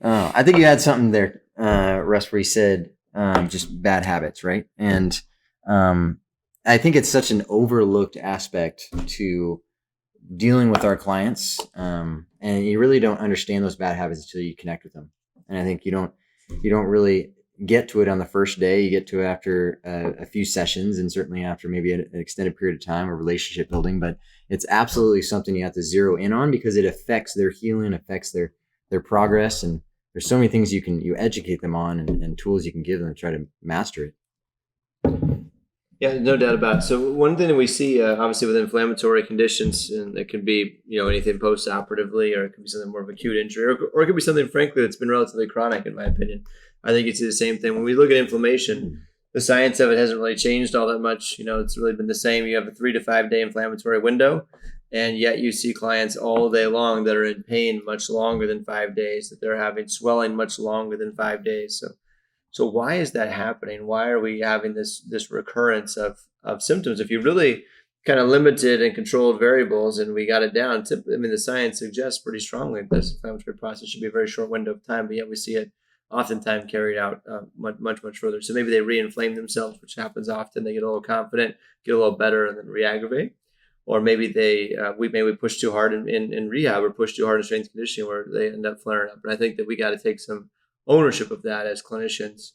I think you had something there, Russ, where you said just bad habits, right? And I think it's such an overlooked aspect to dealing with our clients, and you really don't understand those bad habits until you connect with them. And I think you don't really get to it on the first day. You get to it after a few sessions, and certainly after maybe an extended period of time of relationship building. But it's absolutely something you have to zero in on because it affects their healing, affects their progress, and there's so many things you educate them on, and tools you can give them to try to master it. Yeah, no doubt about it. So one thing that we see, obviously, with inflammatory conditions, and it can be anything post-operatively, or it could be something more of acute injury, or it could be something, frankly, that's been relatively chronic, in my opinion. I think you see the same thing when we look at inflammation. The science of it hasn't really changed all that much. It's really been the same. You have a 3 to 5 day inflammatory window, and yet you see clients all day long that are in pain much longer than 5 days, that they're having swelling much longer than 5 days. So why is that happening? Why are we having this recurrence of symptoms? If you really kind of limited and controlled variables and we got it down, the science suggests pretty strongly that this inflammatory process should be a very short window of time, but yet we see it oftentimes carried out much further. So maybe they re-inflame themselves, which happens often. They get a little confident, get a little better, and then re-aggravate. Or maybe we push too hard in rehab, or push too hard in strength conditioning, where they end up flaring up. And I think that we got to take some ownership of that as clinicians.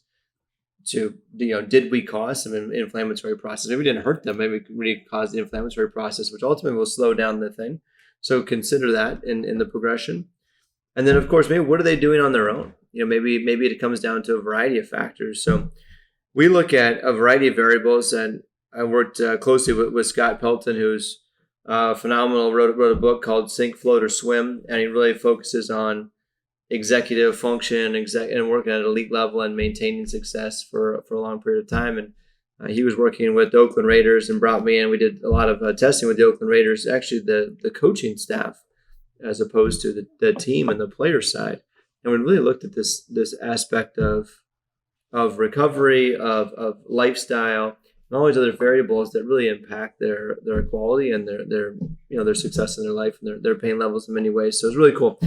To did we cause some inflammatory process? Maybe we didn't hurt them. Maybe we caused the inflammatory process, which ultimately will slow down the thing. So consider that in the progression. And then, of course, maybe what are they doing on their own? Maybe it comes down to a variety of factors. So we look at a variety of variables, and I worked closely with Scott Pelton, who's phenomenal. Wrote a book called Sink, Float, or Swim, and he really focuses on executive function and working at an elite level and maintaining success for a long period of time. And he was working with the Oakland Raiders and brought me in. We did a lot of testing with the Oakland Raiders, actually the coaching staff, as opposed to the team and the player side. And we really looked at this aspect of recovery, of lifestyle, and all these other variables that really impact their quality and their success in their life and their pain levels in many ways. So it's really cool.